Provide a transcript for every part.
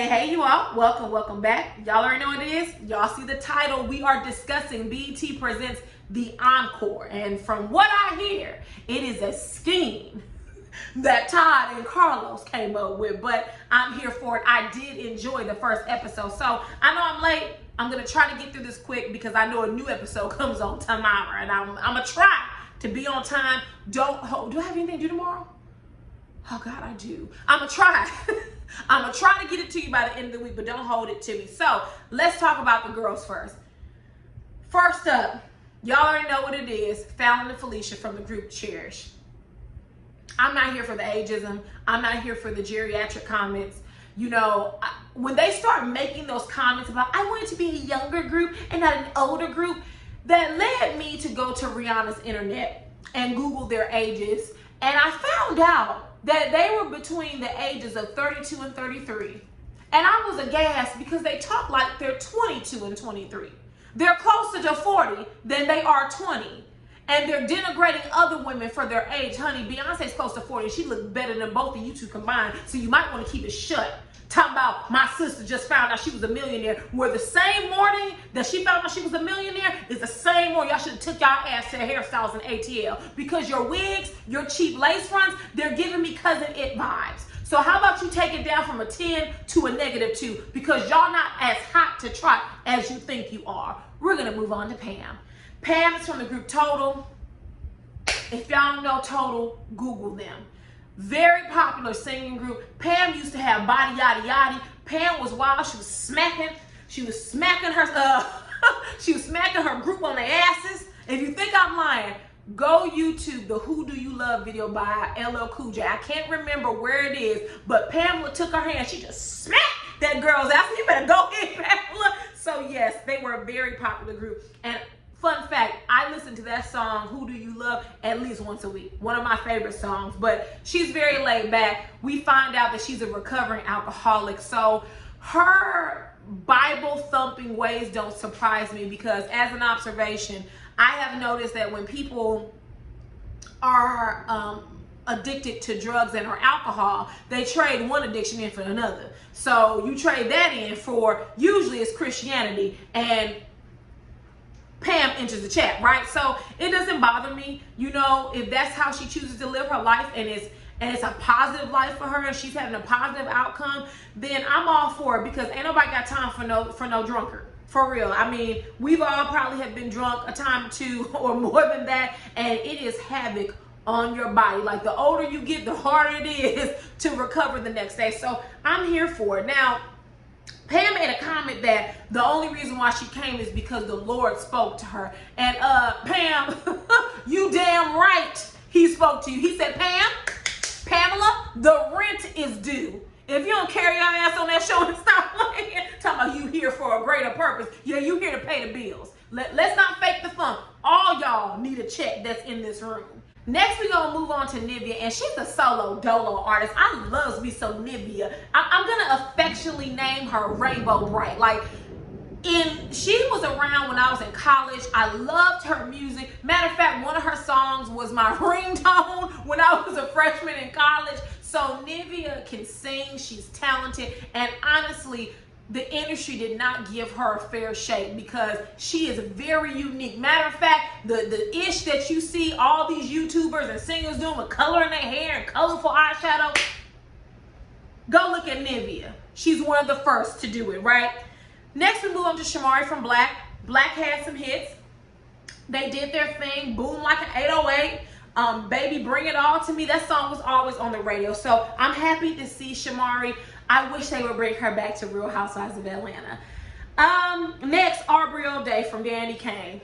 Hey, you all. Welcome back. Y'all already know what it is. Y'all see the title. We are discussing BET presents the Encore. And from what I hear, it is a scheme that Todd and Carlos came up with, but I'm here for it. I did enjoy the first episode. So I know I'm late. I'm going to try to get through this quick because I know a new episode comes on tomorrow. And I'm going to try to be on time. Do I have anything to do tomorrow? Oh, God, I do. I'm going to try. I'm going to try to get it to you by the end of the week, but don't hold it to me. So let's talk about the girls first. First up, y'all already know what it is. Fallon and Felicia from the group Cherish. I'm not here for the ageism. I'm not here for the geriatric comments. You know, when they start making those comments about, I want it to be a younger group and not an older group, that led me to go to Rihanna's internet and Google their ages. And I found out that they were between the ages of 32 and 33. And I was aghast because they talk like they're 22 and 23. They're closer to 40 than they are 20. And they're denigrating other women for their age. Honey, Beyonce's close to 40. She looks better than both of you two combined. So you might want to keep it shut. Talking about my sister just found out she was a millionaire. Where the same morning that she found out she was a millionaire is the same morning y'all should have took y'all ass to hairstyles in ATL. Because your wigs, your cheap lace fronts, they're giving me Cousin It vibes. So how about you take it down from a 10 to a -2? Because y'all not as hot to trot as you think you are. We're going to move on to Pam. Pam is from the group Total. If y'all don't know Total, Google them. Very popular singing group. Pam used to have Body Yaddy Yaddy. Pam was wild. She was smacking her she was smacking her group on their asses. If you think I'm lying, go YouTube the Who Do You Love video by LL Cool J. I can't remember where it is, but Pamela took her hand. She just smacked that girl's ass. You better go ahead, Pamela. So yes, they were a very popular group. And fun fact, I listen to that song, Who Do You Love, at least once a week. One of my favorite songs, but she's very laid back. We find out that she's a recovering alcoholic. So her Bible thumping ways don't surprise me because as an observation, I have noticed that when people are addicted to drugs and or alcohol, they trade one addiction in for another. So you trade that in for, usually it's Christianity, and Pam enters the chat, right? So it doesn't bother me, you know, if that's how she chooses to live her life and it's a positive life for her and she's having a positive outcome, then I'm all for it because ain't nobody got time for no drunkard. For real. I mean, we've all probably have been drunk a time or two or more than that, and it is havoc on your body. Like the older you get, the harder it is to recover the next day. So I'm here for it. Now, Pam made a comment that the only reason why she came is because the Lord spoke to her. And Pam, you damn right he spoke to you. He said, Pamela, the rent is due. If you don't carry your ass on that shoulder and stop playing, talking about you here for a greater purpose. Yeah, you here to pay the bills. Let's not fake the fun. All y'all need a check that's in this room. Next, we're going to move on to Nivea, and she's a solo dolo artist. I love me some Nivea. I'm going to affectionately name her Rainbow Bright. Like, she was around when I was in college. I loved her music. Matter of fact, one of her songs was my ringtone when I was a freshman in college. So Nivea can sing, she's talented, and honestly, the industry did not give her a fair shake because she is very unique. Matter of fact, the ish that you see all these YouTubers and singers doing with color in their hair and colorful eyeshadow, go look at Nivea. She's one of the first to do it, right? Next, we move on to Shimari from Black. Black had some hits. They did their thing, boom like an 808. Baby, Bring It All to Me. That song was always on the radio. So I'm happy to see Shimari. I wish they would bring her back to Real Housewives of Atlanta. Next, Aubrey from Danny Kane.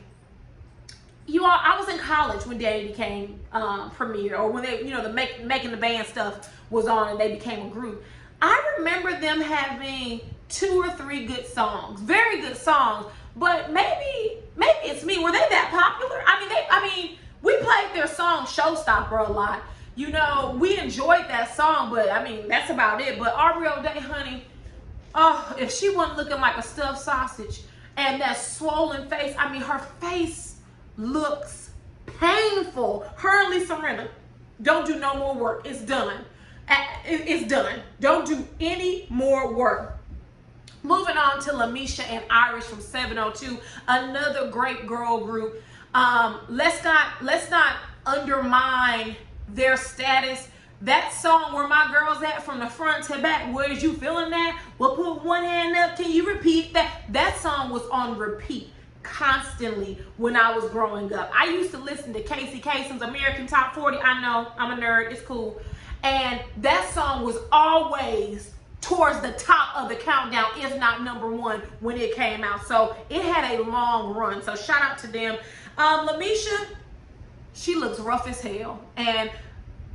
You all, I was in college when Danny Kane premiered, or when they, you know, the making the band stuff was on and they became a group. I remember them having 2 or 3 good songs, very good songs. But maybe it's me. Were they that popular? I mean, we played their song Showstopper a lot. You know, we enjoyed that song, but I mean, that's about it. But Aubrey O'Day, honey, oh, if she wasn't looking like a stuffed sausage and that swollen face, I mean, her face looks painful. Her and Lisa Rinna, don't do no more work. It's done. It's done. Don't do any more work. Moving on to Lamisha and Irish from 702, another great girl group. Let's not undermine their status. That song, Where My Girls At, from the front to back, where's you feeling that? Well, put one hand up, can you repeat that? That song was on repeat constantly when I was growing up. I used to listen to Casey Kasem's American Top 40. I know, I'm a nerd, it's cool. And that song was always towards the top of the countdown, if not #1 when it came out. So it had a long run. So shout out to them. Lamisha, she looks rough as hell. And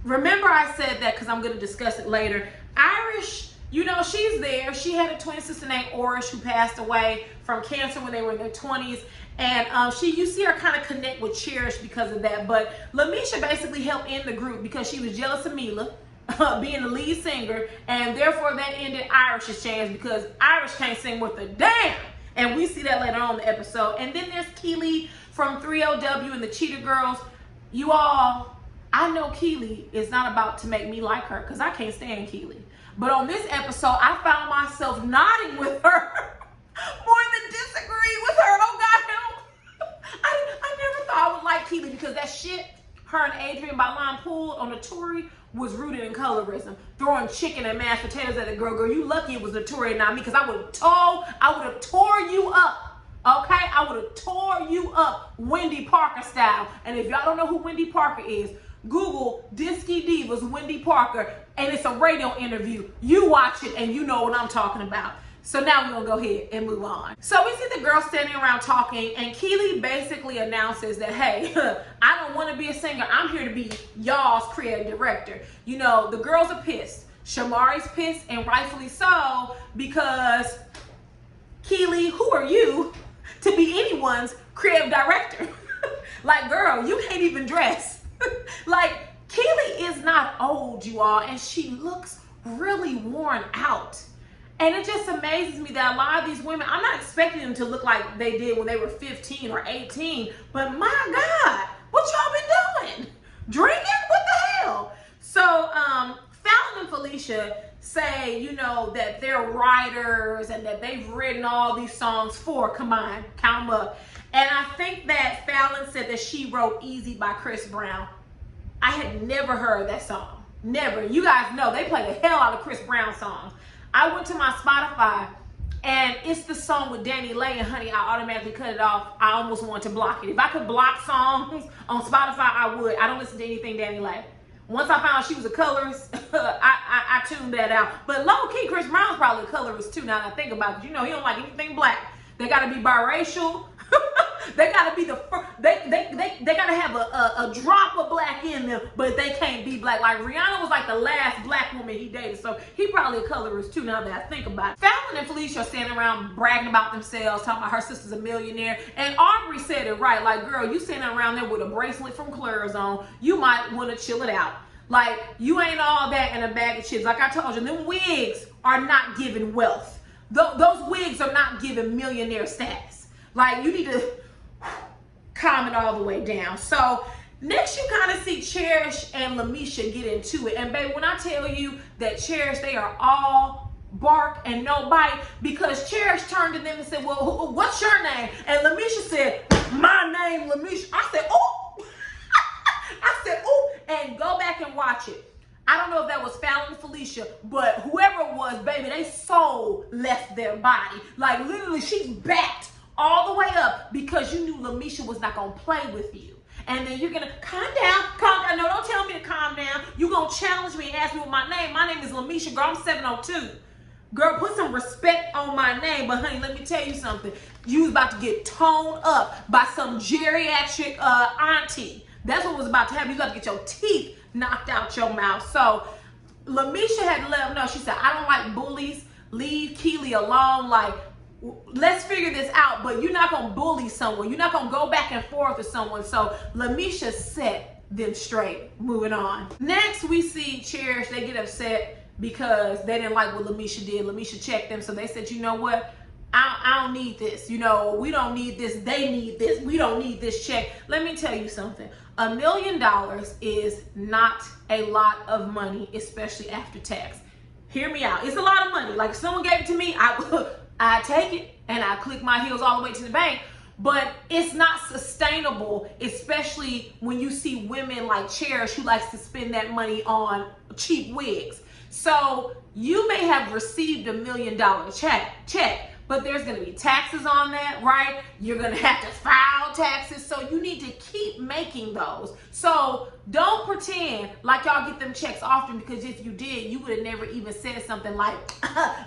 remember I said that because I'm going to discuss it later. Irish, you know, she's there. She had a twin sister named Aubrey who passed away from cancer when they were in their 20s. And you see her kind of connect with Cherish because of that. But Lamisha basically helped end the group because she was jealous of Mila being the lead singer, and therefore that ended Irish's chance because Irish can't sing worth a damn. And we see that later on in the episode. And then there's Keely from 3LW and the Cheetah Girls. You all, I know Keely is not about to make me like her because I can't stand Keely. But on this episode, I found myself nodding with her more than disagreeing with her. Oh God, help. I never thought I would like Keely because that shit her and Adrian Balan pulled on the Tory was rooted in colorism. Throwing chicken and mashed potatoes at the girl. Girl, you lucky it was the Tory and not me, because I would have tore you up. Okay? I would have tore you up Wendy Parker style. And if y'all don't know who Wendy Parker is, Google Disky Divas Wendy Parker, and it's a radio interview. You watch it and you know what I'm talking about. So now we're gonna go ahead and move on. So we see the girls standing around talking, and Keely basically announces that, hey, I don't want to be a singer. I'm here to be y'all's creative director. You know, the girls are pissed. Shimari's pissed, and rightfully so, because Keely, who are you to be anyone's creative director? Like, girl, you can't even dress. Like, Keely is not old, you all, and she looks really worn out. And it just amazes me that a lot of these women, I'm not expecting them to look like they did when they were 15 or 18, but my God, what y'all been doing? Drinking? What the hell? So, Fallon and Felicia say, you know, that they're writers and that they've written all these songs for, come on, count them up. And I think that Fallon said that she wrote Easy by Chris Brown. I had never heard that song. Never. You guys know they play the hell out of Chris Brown songs. I went to my Spotify and it's the song with Danny Lay, and honey, I automatically cut it off. I almost wanted to block it. If I could block songs on Spotify, I would. I don't listen to anything Danny Lay. Once I found she was a colorist, I tuned that out. But low-key, Chris Brown's probably a colorist too, now that I think about it. You know, he don't like anything black. They gotta be biracial. They gotta be the first, they gotta have a drop of black in them, but they can't be black. Like Rihanna was like the last black woman he dated, so he probably a colorist too, now that I think about it. Fallon and Felicia are standing around bragging about themselves, talking about her sister's a millionaire, and Aubrey said it right. Like, girl, you standing around there with a bracelet from Claire's on, you might want to chill it out. Like, you ain't all that in a bag of chips. Like I told you, them wigs are not giving wealth. Those wigs are not giving millionaire status. Like, you need to calm it all the way down. So next you kind of see Cherish and Lamisha get into it. And baby, when I tell you that Cherish, they are all bark and no bite, because Cherish turned to them and said, well, what's your name? And Lamisha said, my name Lamisha. I said, oh. I said, oh, and go back and watch it. I don't know if that was Fallon and Felicia, but whoever it was, baby, they soul left their body. Like, literally, she backed all the way up because you knew Lamisha was not going to play with you. And then you're going to calm down. No, don't tell me to calm down. You're going to challenge me and ask me what my name. My name is Lamisha, girl. I'm 702. Girl, put some respect on my name. But honey, let me tell you something. You was about to get toned up by some geriatric auntie. That's what was about to happen. You got to get your teeth knocked out your mouth. So Lamisha had to let them know. She said, I don't like bullies. Leave Keely alone. Like, let's figure this out, but you're not going to bully someone. You're not going to go back and forth with someone. So Lamisha set them straight. Moving on. Next, we see Cherish. They get upset because they didn't like what Lamisha did. Lamisha checked them. So they said, you know what? I don't need this. You know, we don't need this. They need this. We don't need this check. Let me tell you something. $1 million is not a lot of money, especially after tax. Hear me out. It's a lot of money. Like, if someone gave it to me, I take it and I click my heels all the way to the bank. But it's not sustainable, especially when you see women like Cherish who likes to spend that money on cheap wigs. So you may have received $1 million check, but there's going to be taxes on that, right? You're going to have to file taxes. So you need to keep making those. So don't pretend like y'all get them checks often, because if you did, you would have never even said something like,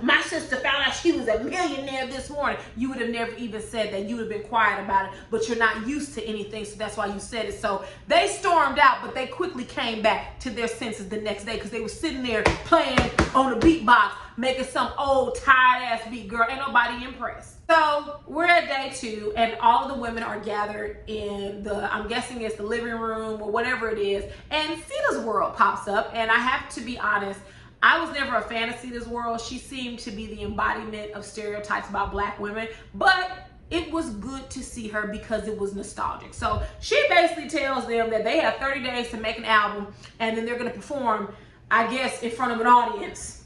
my sister found out she was a millionaire this morning. You would have never even said that. You would have been quiet about it, but you're not used to anything, so that's why you said it. So they stormed out, but they quickly came back to their senses the next day, because they were sitting there playing on a beatbox, making some old tired ass beat. Girl, ain't nobody impressed. So we're at day 2, and all of the women are gathered in the, I'm guessing it's the living room or whatever it is, and Sita's World pops up. And I have to be honest, I was never a fan of Sita's World. She seemed to be the embodiment of stereotypes about black women, but it was good to see her because it was nostalgic. So she basically tells them that they have 30 days to make an album, and then they're gonna perform, I guess, in front of an audience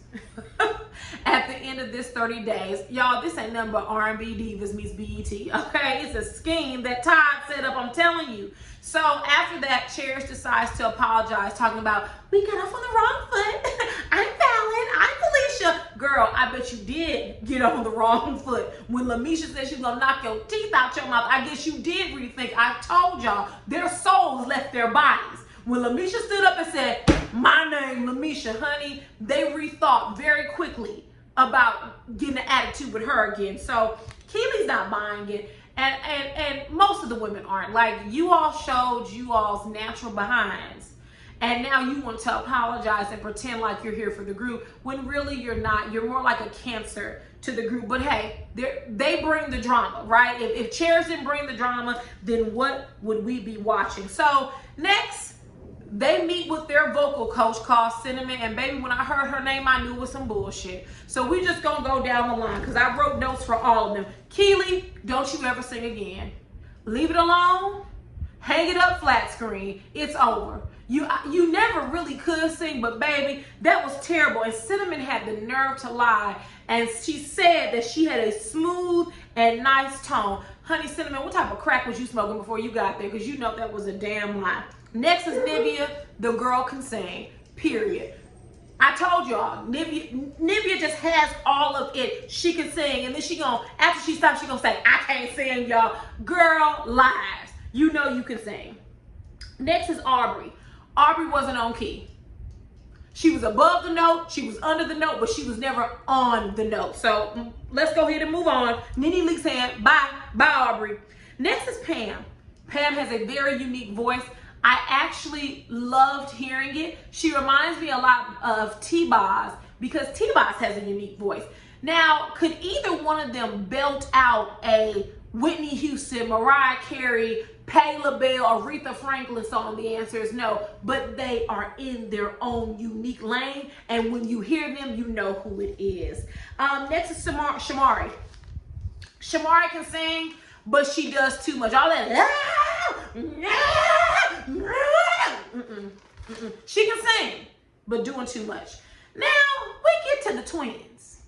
at the end of this 30 days. Y'all, this ain't nothing but R&B Divas meets BET, okay? It's a scheme that Todd set up, I'm telling you. So after that, Cherish decides to apologize, talking about, we got off on the wrong foot. I'm Fallon, I'm Felicia. Girl, I bet you did get on the wrong foot. When Lamisha said she was gonna knock your teeth out your mouth, I guess you did rethink. I told y'all, their souls left their bodies. When Lamisha stood up and said, my name Lamisha, honey, they rethought very quickly about getting an attitude with her again. So Keely's not buying it, and most of the women aren't. Like, you all showed you all's natural behinds, and now you want to apologize and pretend like you're here for the group, when really you're not. You're more like a cancer to the group. But hey, they bring the drama, right? If Cherish didn't bring the drama, then what would we be watching? So next, they meet with their vocal coach called Cinnamon, and baby, when I heard her name, I knew it was some bullshit. So we just gonna go down the line, because I wrote notes for all of them. Keely, don't you ever sing again. Leave it alone. Hang it up flat screen. It's over. You never really could sing, but baby, that was terrible. And Cinnamon had the nerve to lie, and she said that she had a smooth and nice tone. Honey, Cinnamon, what type of crack was you smoking before you got there? Because you know that was a damn lie. Next is Nivea. The girl can sing, period. I told y'all, Nivea just has all of it. She can sing, and then after she stops, she gonna say, I can't sing, y'all. Girl, lies. You know you can sing. Next is Aubrey. Aubrey wasn't on key. She was above the note, she was under the note, but she was never on the note. So let's go ahead and move on. Nene Leak's hand, bye Aubrey. Next is Pam. Pam has a very unique voice. I actually loved hearing it. She reminds me a lot of T-Boz, because T-Boz has a unique voice. Now, could either one of them belt out a Whitney Houston, Mariah Carey, Patti LaBelle, Aretha Franklin song? The answer is no, but they are in their own unique lane, and when you hear them, you know who it is. Next is Shimari. Shimari can sing, but she does too much. All that, she can sing, but doing too much. Now, we get to the twins.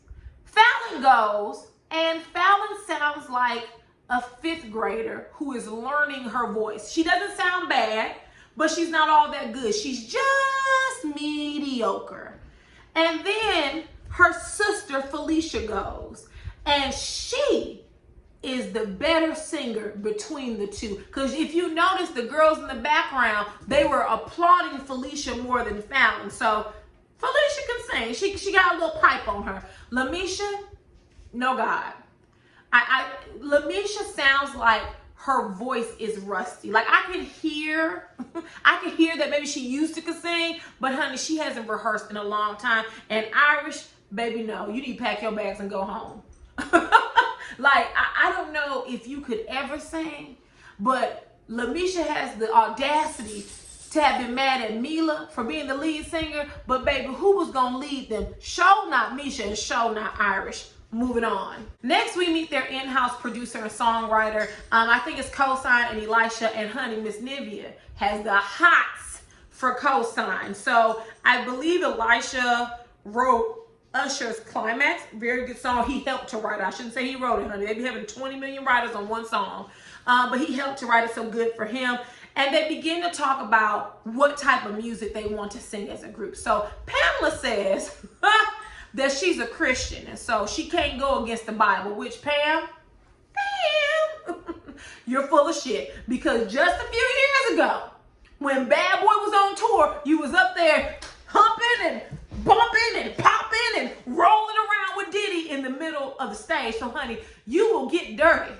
Fallon goes, and Fallon sounds like a 5th grader who is learning her voice. She doesn't sound bad, but she's not all that good. She's just mediocre. And then her sister Felicia goes, and she is the better singer between the two. Because if you notice, the girls in the background, they were applauding Felicia more than Fallon. So Felicia can sing. She got a little pipe on her. Lamisha, no God. Lamisha sounds like her voice is rusty. Like, I can hear that maybe she used to sing, but honey, she hasn't rehearsed in a long time. And Irish, baby, no, you need to pack your bags and go home. Like, I don't know if you could ever sing, but Lamisha has the audacity to have been mad at Mila for being the lead singer, but baby, who was gonna lead them? Show not Misha and show not Irish. Moving on. Next, we meet their in-house producer and songwriter. I think it's Cosign and Elisha, and honey, Miss Nivea has the hots for Cosign. So I believe Elisha wrote Usher's Climax. Very good song. He helped to write it. I shouldn't say he wrote it, honey. They be having 20 million writers on one song. But he helped to write it, so good for him. And they begin to talk about what type of music they want to sing as a group. So Pamela says that she's a Christian, and so she can't go against the Bible, which Pam, you're full of shit. Because just a few years ago, when Bad Boy was on tour, you was up there humping and bumping and popping and rolling around with Diddy in the middle of the stage. So honey, you will get dirty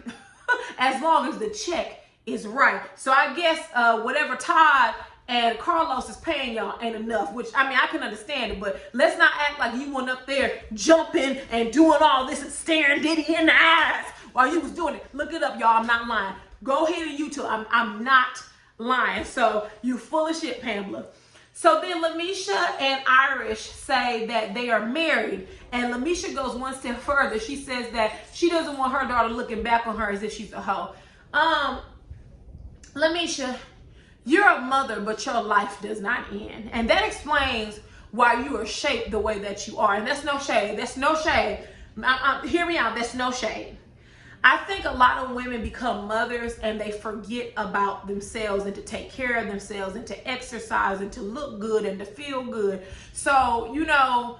as long as the check is right. So I guess whatever Todd and Carlos is paying y'all ain't enough, which I mean, I can understand it, but let's not act like you went up there jumping and doing all this and staring Diddy in the eyes while you was doing it. Look it up, y'all. I'm not lying. Go ahead and YouTube. I'm not lying. So you full of shit, Pamela. So then Lamisha and Irish say that they are married, and Lamisha goes one step further. She says that she doesn't want her daughter looking back on her as if she's a hoe. Lamisha, you're a mother, but your life does not end. And that explains why you are shaped the way that you are. And that's no shade. That's no shade. Hear me out. That's no shade. I think a lot of women become mothers and they forget about themselves and to take care of themselves and to exercise and to look good and to feel good. So, you know,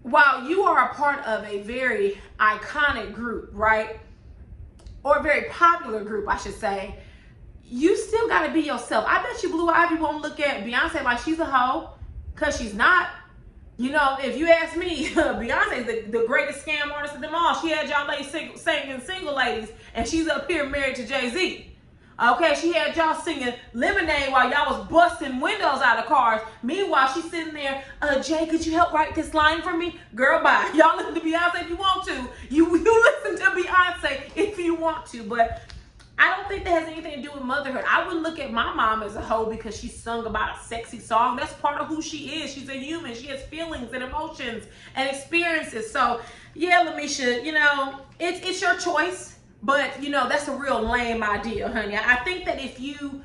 while you are a part of a very iconic group, right? Or a very popular group, I should say, you still got to be yourself. I bet you Blue Ivy won't look at Beyonce like she's a hoe, because she's not. You know, if you ask me, Beyonce is the greatest scam artist of them all. She had y'all ladies singing Single Ladies, and she's up here married to Jay-Z. Okay, she had y'all singing Lemonade while y'all was busting windows out of cars. Meanwhile, she's sitting there, Jay, could you help write this line for me? Girl, bye. Y'all listen to Beyonce if you want to. You listen to Beyonce if you want to, but I don't think that has anything to do with motherhood. I wouldn't look at my mom as a hoe because she sung about a sexy song. That's part of who she is. She's a human. She has feelings and emotions and experiences. So, yeah, Lamisha, you know, it's your choice. But, you know, that's a real lame idea, honey. I think that if you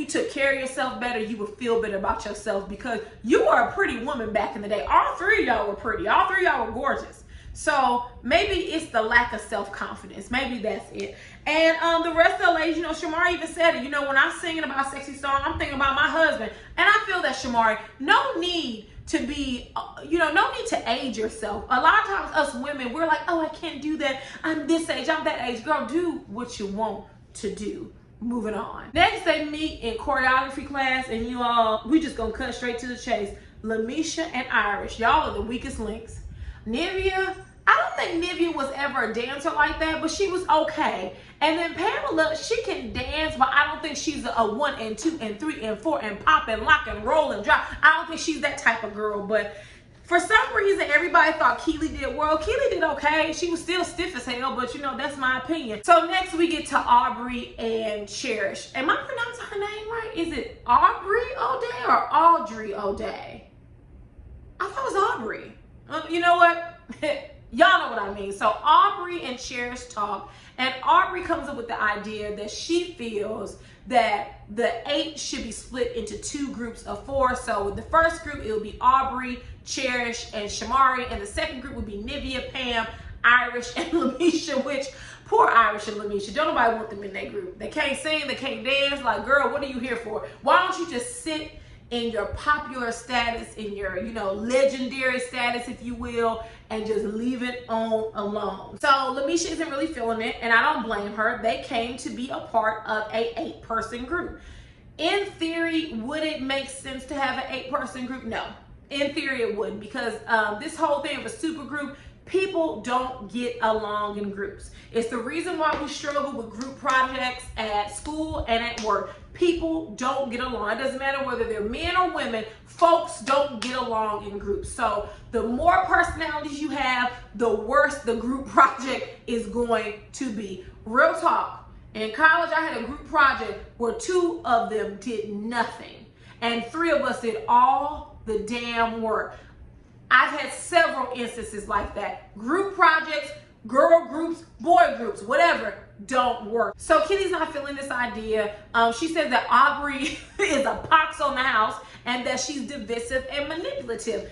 took care of yourself better, you would feel better about yourself, because you were a pretty woman back in the day. All three of y'all were pretty. All three of y'all were gorgeous. So maybe it's the lack of self-confidence. Maybe that's it. And the rest of the ladies, you know, Shimari even said it. You know, when I'm singing about a sexy song, I'm thinking about my husband. And I feel that, Shimari, no need to be, no need to age yourself. A lot of times us women, we're like, oh, I can't do that. I'm this age, I'm that age. Girl, do what you want to do. Moving on. Next, they meet in choreography class, and you all, we just gonna cut straight to the chase. Lamisha and Irish, y'all are the weakest links. Nivea, I don't think Nivea was ever a dancer like that, but she was okay. And then Pamela, she can dance, but I don't think she's a 1 and 2 and 3 and 4 and pop and lock and roll and drop. I don't think she's that type of girl. But for some reason, everybody thought Keely did well. Keely did okay. She was still stiff as hell, but you know, that's my opinion. So next we get to Aubrey and Cherish. Am I pronouncing her name right? Is it Aubrey O'Day or Audrey O'Day? I thought it was Aubrey. You know what? Y'all know what I mean. So Aubrey and Cherish talk, and Aubrey comes up with the idea that she feels that the 8 should be split into 2 groups of 4. So with the first group, it will be Aubrey, Cherish, and Shimari, and the second group would be Nivea, Pam, Irish, and Lamisha, which, poor Irish and Lamisha, don't nobody want them in that group. They can't sing, they can't dance. Like, girl, what are you here for? Why don't you just sit in your popular status, in your, legendary status, if you will, and just leave it on alone. So Lamisha isn't really feeling it, and I don't blame her. They came to be a part of a 8-person group. In theory, would it make sense to have an 8-person group? No. In theory, it wouldn't, because this whole thing of a super group, people don't get along in groups. It's the reason why we struggle with group projects at school and at work. People don't get along. It doesn't matter whether they're men or women. Folks don't get along in groups. So the more personalities you have, the worse the group project is going to be. Real talk. In college, I had a group project where 2 of them did nothing, and 3 of us did all the damn work. I've had several instances like that. Group projects, girl groups, boy groups, whatever. don't work. So Keely's not feeling this idea. She says that Aubrey is a pox on the house and that she's divisive and manipulative.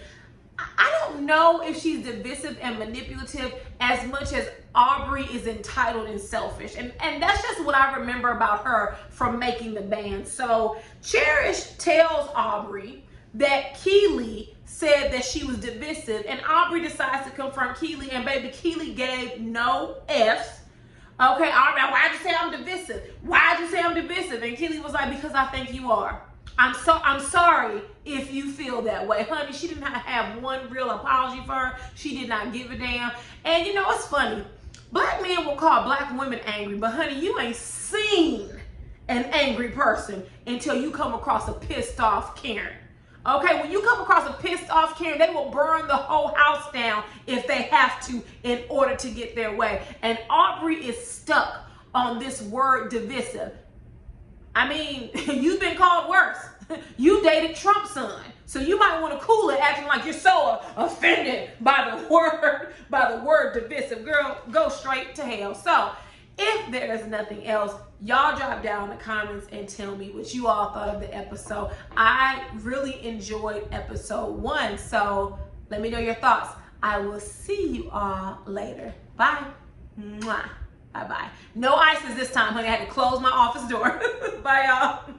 I don't know if she's divisive and manipulative as much as Aubrey is entitled and selfish. And that's just what I remember about her from making the band. So Cherish tells Aubrey that Keely said that she was divisive, and Aubrey decides to confront Keely, and baby, Keely gave no F's. Okay, Aubrey, why'd you say I'm divisive? Why'd you say I'm divisive? And Keely was like, because I think you are. I'm sorry if you feel that way. Honey, she did not have one real apology for her. She did not give a damn. And you know, it's funny. Black men will call black women angry, but honey, you ain't seen an angry person until you come across a pissed off Karen. Okay, when you come across a pissed off Karen, they will burn the whole house down if they have to in order to get their way. And Aubrey is stuck on this word divisive. I mean, you've been called worse. You dated Trump's son. So you might want to cool it, acting like you're so offended by the word divisive. Girl, go straight to hell. So if there is nothing else, y'all drop down in the comments and tell me what you all thought of the episode. I really enjoyed episode 1. So let me know your thoughts. I will see you all later. Bye. Mwah. Bye-bye. No ices this time, honey. I had to close my office door. Bye, y'all.